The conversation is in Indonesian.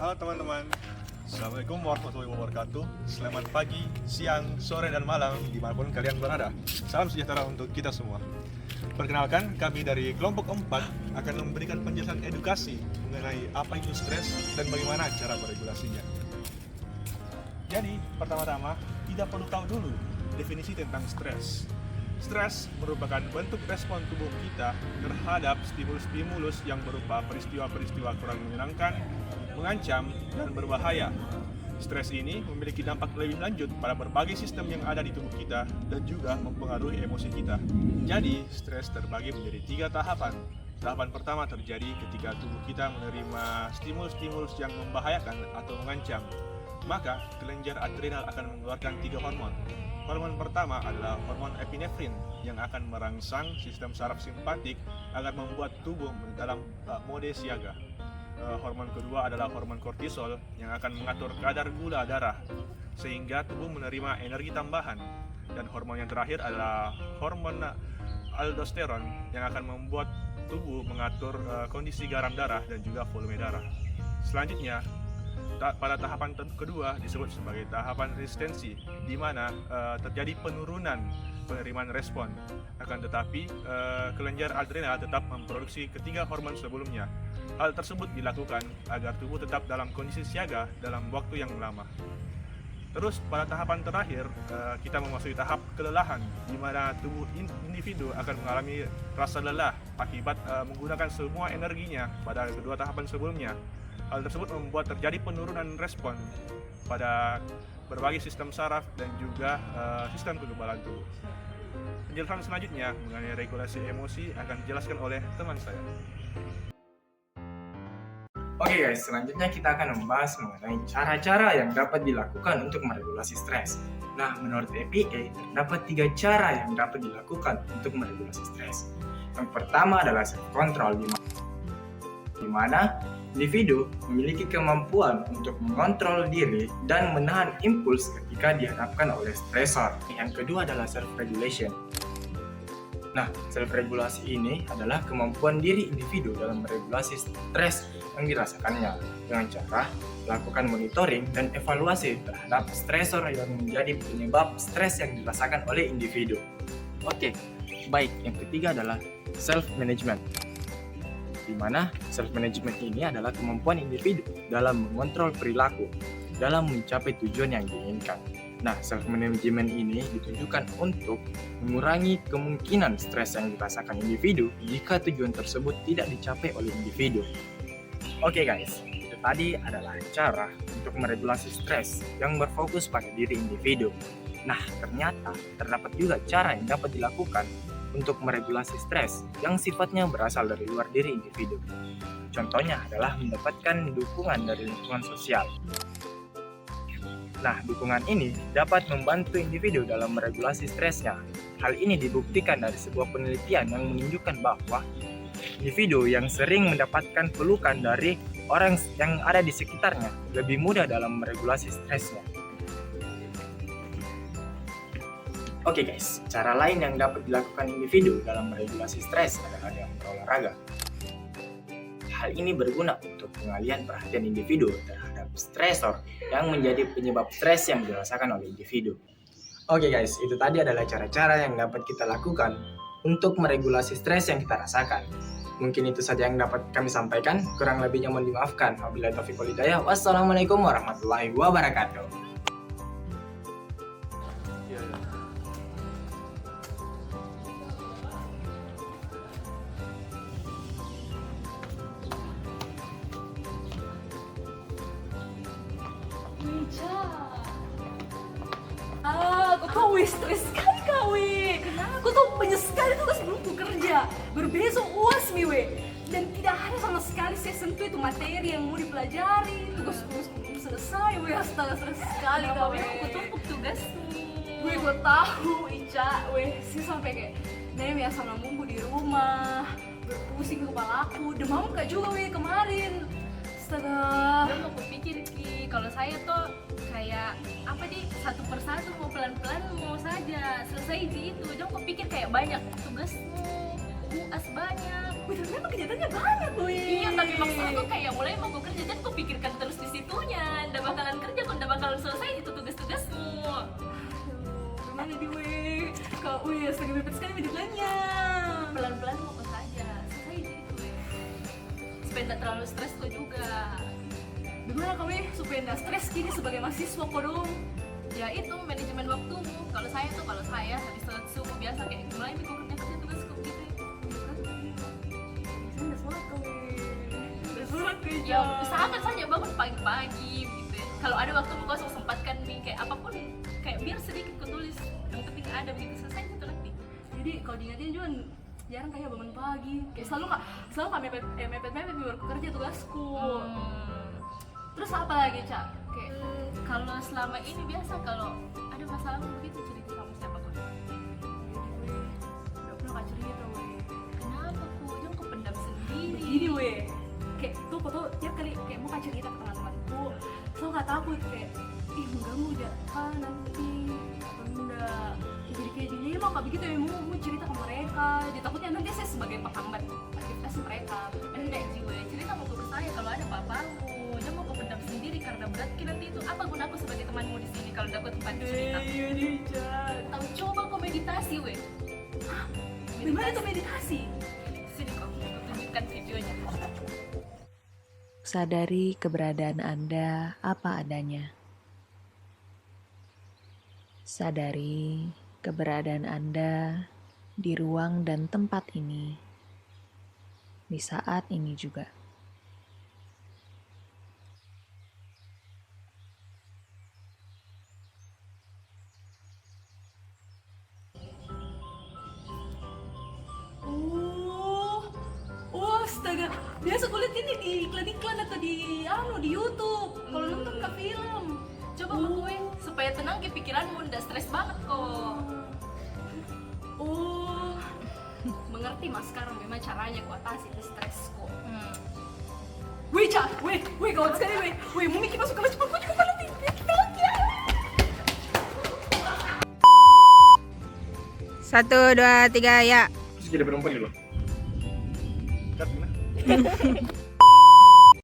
Halo teman-teman, Assalamualaikum warahmatullahi wabarakatuh. Selamat pagi, siang, sore, dan malam dimanapun kalian berada. Salam sejahtera untuk kita semua. Perkenalkan, kami dari kelompok 4 akan memberikan penjelasan edukasi mengenai apa itu stres dan bagaimana cara meregulasinya. Jadi, pertama-tama, kita perlu tahu dulu definisi tentang stres. Stres merupakan bentuk respon tubuh kita terhadap stimulus-stimulus yang berupa peristiwa-peristiwa kurang menyenangkan, mengancam, dan berbahaya. Stres ini memiliki dampak lebih lanjut pada berbagai sistem yang ada di tubuh kita dan juga mempengaruhi emosi kita. Jadi, stres terbagi menjadi 3 tahapan. Tahapan pertama terjadi ketika tubuh kita menerima stimulus-stimulus yang membahayakan atau mengancam. Maka, kelenjar adrenal akan mengeluarkan 3 hormon. Hormon pertama adalah hormon epinefrin yang akan merangsang sistem saraf simpatik agar membuat tubuh dalam mode siaga. Hormon kedua adalah hormon kortisol yang akan mengatur kadar gula darah sehingga tubuh menerima energi tambahan. Dan hormon yang terakhir adalah hormon aldosteron yang akan membuat tubuh mengatur kondisi garam darah dan juga volume darah. Selanjutnya, pada tahapan kedua disebut sebagai tahapan resistensi, di mana terjadi penurunan penerimaan respon. Akan tetapi, kelenjar adrenal tetap memproduksi ketiga hormon sebelumnya. Hal tersebut dilakukan agar tubuh tetap dalam kondisi siaga dalam waktu yang lama. Terus pada tahapan terakhir, kita memasuki tahap kelelahan, di mana tubuh individu akan mengalami rasa lelah akibat menggunakan semua energinya pada kedua tahapan sebelumnya. Hal tersebut membuat terjadi penurunan respon pada berbagai sistem saraf dan juga sistem kekebalan tubuh. Penjelasan selanjutnya mengenai regulasi emosi akan dijelaskan oleh teman saya. Oke guys, selanjutnya kita akan membahas mengenai cara-cara yang dapat dilakukan untuk meregulasi stres. Nah, menurut EPA, terdapat 3 cara yang dapat dilakukan untuk meregulasi stres. Yang pertama adalah self-control, di mana individu memiliki kemampuan untuk mengontrol diri dan menahan impuls ketika dihadapkan oleh stresor. Yang kedua adalah self-regulation. Nah, self-regulasi ini adalah kemampuan diri individu dalam meregulasi stres yang dirasakannya dengan cara melakukan monitoring dan evaluasi terhadap stresor yang menjadi penyebab stres yang dirasakan oleh individu. Oke, baik. Yang ketiga adalah self-management, di mana self-management ini adalah kemampuan individu dalam mengontrol perilaku dalam mencapai tujuan yang diinginkan. Nah, self-management ini ditunjukkan untuk mengurangi kemungkinan stres yang dirasakan individu jika tujuan tersebut tidak dicapai oleh individu. Oke guys, itu tadi adalah cara untuk meregulasi stres yang berfokus pada diri individu. Nah, ternyata terdapat juga cara yang dapat dilakukan untuk meregulasi stres yang sifatnya berasal dari luar diri individu. Contohnya adalah mendapatkan dukungan dari lingkungan sosial. Nah, dukungan ini dapat membantu individu dalam meregulasi stresnya. Hal ini dibuktikan dari sebuah penelitian yang menunjukkan bahwa individu yang sering mendapatkan pelukan dari orang yang ada di sekitarnya lebih mudah dalam meregulasi stresnya. Oke guys, cara lain yang dapat dilakukan individu dalam meregulasi stres adalah dengan berolahraga. Hal ini berguna untuk pengalihan perhatian individu terhadap stresor yang menjadi penyebab stres yang dirasakan oleh individu. Oke guys, itu tadi adalah cara-cara yang dapat kita lakukan untuk meregulasi stres yang kita rasakan. Mungkin itu saja yang dapat kami sampaikan, kurang lebihnya mohon dimaafkan. Wabillahi taufiq wal hidayah. Wassalamualaikum warahmatullahi wabarakatuh. Aku tuh stres sekali kak weh. Aku tuh banyak sekali tugas belum ku kerja. Berbesok UAS mi weh. Dan tidak ada sama sekali saya sentuh itu materi yang mau dipelajari. Tugas-tugas belum selesai weh. Astaga, stres sekali kak weh. Aku tumpuk tugas Weh, gue tahu Ica weh. Sih sampai kayak Nem ya sama minggu di rumah. Berpusing kepala aku. Demam kak juga weh kemarin. Astaga. Udah mau kupikir Ki, kalau saya tuh kayak apa di satu persatu mau pelan-pelan mau saja selesai di itu. Jangan kupikir kayak banyak tugasmu, UAS banyak. Wih, tapi memang kenyataannya banyak weh. Iya, tapi maksud aku kayak mulai mau kerja dan kupikirkan terus di situ Wih, astaga bebet sekali meditlannya. Pelan-pelan mau saja, selesai gitu weh. Supaya tidak terlalu stres lo juga. Gimana kamu supaya nggak stres gini sebagai mahasiswa kok dong? Ya itu manajemen waktumu. Kalau saya habis sholat subuh biasa kayak mulai mikir kerja tugasku gitu. Saya udah sholat kau. Udah sholat kau Ya usahakan saja bangun pagi-pagi gitu ya. Kalau ada waktu kosong sempatkan nih kayak apapun, kayak biar sedikit kau tulis, yang penting ada begitu selesai itu nanti. Jadi kalau diingatin juga jarang kayak bangun pagi. Kayak selalu kak mepet di luar kerja tugasku. Terus apa lagi Cak? Kayak Kalau selama ini biasa kalau ada masalah begitu cerita sama siapa kok? udah pernah kak cerita weh. Kenapa ku? Jangan kau pendam sendiri. Begini weh, kayak tuh kau tuh tiap kali kayak mau kak cerita ke teman-temanku, so kak takut kayak mengganggu udah nanti atau enggak. Ya, jadi kayak gini mau kak begitu ya mau cerita ke mereka. Jadi takutnya nanti saya sebagai penghambat aktivitas mereka. Enggak jiwa, cerita mau ke saya kalau ada apa-apamu. Jangan mau kau pendam sendiri karena berat nanti itu apa gunaku sebagai temanmu di sini kalau dapat tempat cerita. Iya nih Cak. Tahu coba kau meditasi weh. Gimana tuh meditasi? Sini kau tunjukkan videonya. Sadari keberadaan Anda apa adanya. Sadari keberadaan Anda di ruang dan tempat ini, di saat ini juga. Oh, astaga. Biasa kulihat ini di iklan-iklan atau di YouTube. Kalau nonton ke film. Coba kau weh supaya tenang ke pikiranmu, ndak stres banget kok. Oh, mengerti mas sekarang memang caranya ku atasi itu stresku. Wih Cak, wih gawat sekali wih mau mikir masuk kelas cepat juga kalau tiktok ya. 1, 2, 3 ya. Terus jadi berempat dulu. Cut, gimana?